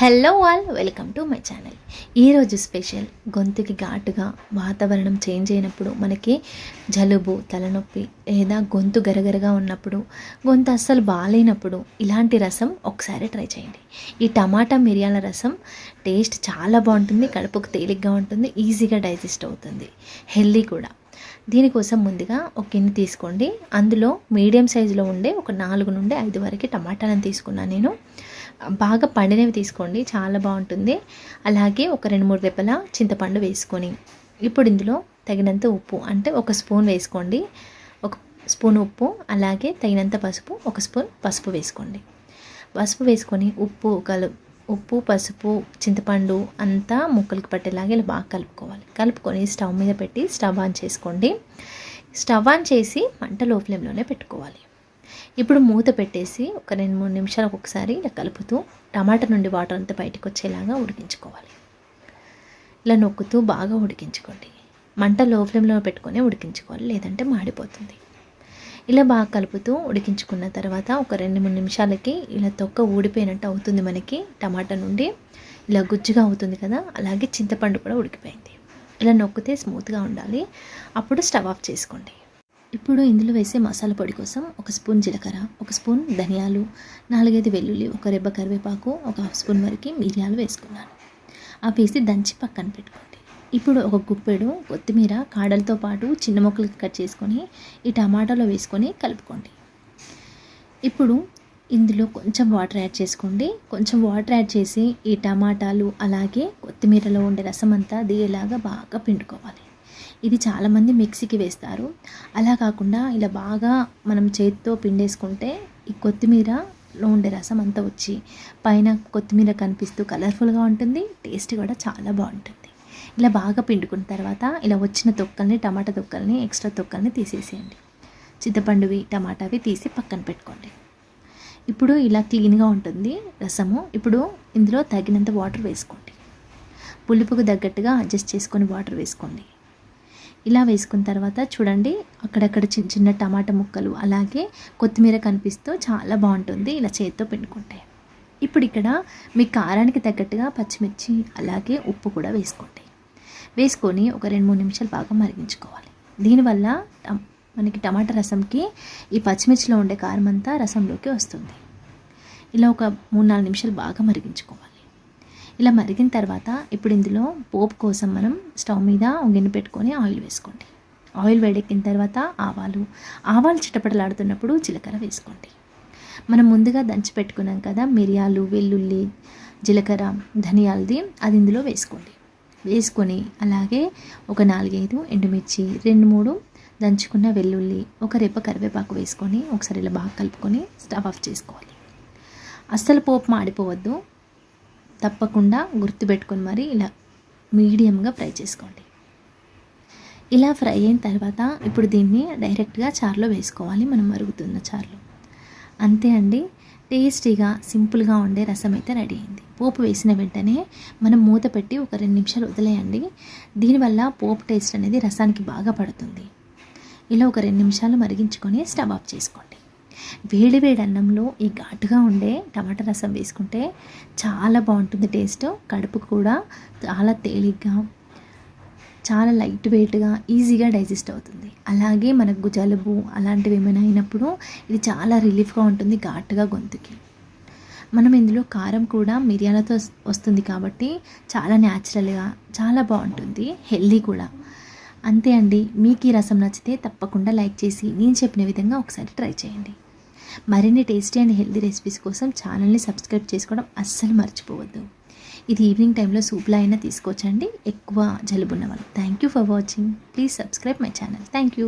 Hello all, welcome to my channel. ఈరోజు special గొంతుకి ఘాటుగా వాతావరణం చేంజ్ అయినప్పుడు మనకి జలుబు, తలనొప్పి లేదా గొంతు గరగరగా ఉన్నప్పుడు, గొంతు అస్సలు బాగాలేనప్పుడు ఇలాంటి రసం ఒకసారి ట్రై చేయండి. ఈ టమాటా మిరియాల రసం టేస్ట్ చాలా బాగుంటుంది, కడుపుకు తేలిగ్గా ఉంటుంది, ఈజీగా డైజెస్ట్ అవుతుంది, హెల్దీ కూడా. దీనికోసం ముందుగా ఒక గిన్నె తీసుకోండి. అందులో మీడియం సైజులో ఉండే ఒక 4 నుండి 5 వరకు టమాటాలను తీసుకున్నాను నేను. బాగా పండినవి తీసుకోండి, చాలా బాగుంటుంది. అలాగే ఒక 2-3 రెబ్బల చింతపండు వేసుకొని, ఇప్పుడు ఇందులో తగినంత ఉప్పు, అంటే 1 స్పూన్ వేసుకోండి. 1 స్పూన్ ఉప్పు, అలాగే తగినంత పసుపు, 1 స్పూన్ పసుపు వేసుకోండి. పసుపు వేసుకొని ఉప్పు, పసుపు, చింతపండు అంతా ముక్కలకు పట్టేలాగా ఇలా బాగా కలుపుకోవాలి. కలుపుకొని స్టవ్ మీద పెట్టి స్టవ్ ఆన్ చేసుకోండి. స్టవ్ ఆన్ చేసి మంట లో ఫ్లేమ్లోనే పెట్టుకోవాలి. ఇప్పుడు మూత పెట్టేసి ఒక 2-3 నిమిషాలకు ఒకసారి ఇలా కలుపుతూ టమాటా నుండి వాటర్ అంతా బయటకు వచ్చేలాగా ఉడికించుకోవాలి. ఇలా నొక్కుతూ బాగా ఉడికించుకోండి. మంట లో ఫ్లేమ్లో పెట్టుకొని ఉడికించుకోవాలి, లేదంటే మాడిపోతుంది. ఇలా బాగా కలుపుతూ ఉడికించుకున్న తర్వాత ఒక 2-3 నిమిషాలకి ఇలా తొక్క ఊడిపోయినట్టు అవుతుంది. మనకి టమాటా నుండి ఇలా గుజ్జుగా అవుతుంది కదా, అలాగే చింతపండు కూడా ఉడికిపోయింది. ఇలా నొక్కితే స్మూత్గా ఉండాలి. అప్పుడు స్టవ్ ఆఫ్ చేసుకోండి. ఇప్పుడు ఇందులో వేసే మసాలా పొడి కోసం 1 స్పూన్ జీలకర్ర, 1 స్పూన్ ధనియాలు, 4-5 వెల్లుల్లి, 1 రెబ్బ కరివేపాకు, 1/2 స్పూన్ వరకు మిరియాలు వేసుకున్నాను. అవి వేసి దంచి పక్కన పెట్టుకోండి. ఇప్పుడు ఒక గుప్పెడు కొత్తిమీర కాడలతో పాటు చిన్న ముక్కలకి కట్ చేసుకొని ఈ టమాటాలో వేసుకొని కలుపుకోండి. ఇప్పుడు ఇందులో కొంచెం వాటర్ యాడ్ చేసుకోండి. కొంచెం వాటర్ యాడ్ చేసి ఈ టమాటాలు అలాగే కొత్తిమీరలో ఉండే రసం అంతా దిగేలాగా బాగా పిండుకోవాలి. ఇది చాలామంది మిక్సీకి వేస్తారు. అలా కాకుండా ఇలా బాగా మనం చేతితో పిండేసుకుంటే ఈ కొత్తిమీరలో ఉండే రసం అంతా వచ్చి పైన కొత్తిమీర కనిపిస్తూ కలర్ఫుల్గా ఉంటుంది, టేస్ట్ కూడా చాలా బాగుంటుంది. ఇలా బాగా పిండుకున్న తర్వాత ఇలా వచ్చిన తొక్కల్ని, టమాటా తొక్కల్ని, ఎక్స్ట్రా తొక్కల్ని తీసేసేయండి. చింతపండువి, టమాటావి తీసి పక్కన పెట్టుకోండి. ఇప్పుడు ఇలా క్లీన్గా ఉంటుంది రసము. ఇప్పుడు ఇందులో తగినంత వాటర్ వేసుకోండి. పులుపుకు తగ్గట్టుగా అడ్జస్ట్ చేసుకొని వాటర్ వేసుకోండి. ఇలా వేసుకున్న తర్వాత చూడండి, అక్కడక్కడ చిన్న చిన్న టమాటా ముక్కలు అలాగే కొత్తిమీర కనిపిస్తూ చాలా బాగుంటుంది ఇలా చేతితో పిండుకుంటే. ఇప్పుడు ఇక్కడ మీ కారానికి తగ్గట్టుగా పచ్చిమిర్చి అలాగే ఉప్పు కూడా వేసుకోండి. వేసుకొని ఒక 2-3 నిమిషాలు బాగా మరిగించుకోవాలి. దీనివల్ల మనకి టమాటా రసంకి ఈ పచ్చిమిర్చిలో ఉండే కారం అంతా రసంలోకి వస్తుంది. ఇలా ఒక 3-4 నిమిషాలు బాగా మరిగించుకోవాలి. ఇలా మరిగిన తర్వాత ఇప్పుడు ఇందులో పోపు కోసం మనం స్టవ్ మీద గిన్నె పెట్టుకొని ఆయిల్ వేసుకోండి. ఆయిల్ వేడెక్కిన తర్వాత ఆవాలు చిటపటలాడుతున్నప్పుడు జీలకర్ర వేసుకోండి. మనం ముందుగా దంచి పెట్టుకున్నాం కదా మిరియాలు, వెల్లుల్లి, జీలకర్ర, ధనియాలది, అది ఇందులో వేసుకోండి. వేసుకొని అలాగే ఒక 4-5 ఎండుమిర్చి, 2-3 దంచుకున్న వెల్లుల్లి, 1 రెబ్బ కరివేపాకు వేసుకొని ఒకసారి ఇలా బాగా కలుపుకొని స్టవ్ ఆఫ్ చేసుకోవాలి. అస్సలు పోపు మాడిపోవద్దు, తప్పకుండా గుర్తుపెట్టుకొని మరి ఇలా మీడియంగా ఫ్రై చేసుకోండి. ఇలా ఫ్రై అయిన తర్వాత ఇప్పుడు దీన్ని డైరెక్ట్గా చారులో వేసుకోవాలి, మనం మరుగుతున్న చారులో. అంతే అండి, టేస్టీగా సింపుల్గా ఉండే రసం అయితే రెడీ అయింది. పోపు వేసిన వెంటనే మనం మూత పెట్టి ఒక 2 నిమిషాలు వదిలేయండి. దీనివల్ల పోపు టేస్ట్ అనేది రసానికి బాగా పడుతుంది. ఇలా ఒక 2 నిమిషాలు మరిగించుకొని స్టవ్ ఆఫ్ చేసుకోండి. వేడి అన్నంలో ఈ ఘాటుగా ఉండే టమాటా రసం వేసుకుంటే చాలా బాగుంటుంది టేస్ట్. కడుపు కూడా చాలా తేలిగ్గా, చాలా లైట్ వెయిట్గా, ఈజీగా డైజెస్ట్ అవుతుంది. అలాగే మనకు జలుబు అలాంటివి ఏమైనా అయినప్పుడు ఇది చాలా రిలీఫ్గా ఉంటుంది ఘాటుగా గొంతుకి. మనం ఇందులో కారం కూడా మిరియాలతో వస్తుంది కాబట్టి చాలా న్యాచురల్గా చాలా బాగుంటుంది, హెల్దీ కూడా. అంతే అండి, మీకు ఈ రసం నచ్చితే తప్పకుండా లైక్ చేసి నేను చెప్పిన విధంగా ఒకసారి ట్రై చేయండి. మరిన్ని టేస్టీ అండ్ హెల్దీ రెసిపీస్ కోసం ఛానల్ని సబ్స్క్రైబ్ చేసుకోవడం అస్సలు మర్చిపోవద్దు. ఇది ఈవినింగ్ టైంలో సూప్లా అయినా తీసుకోవచ్చండి, ఎక్కువ జలుబున్న వాళ్ళు. Thank you for watching. Please subscribe my channel. Thank you.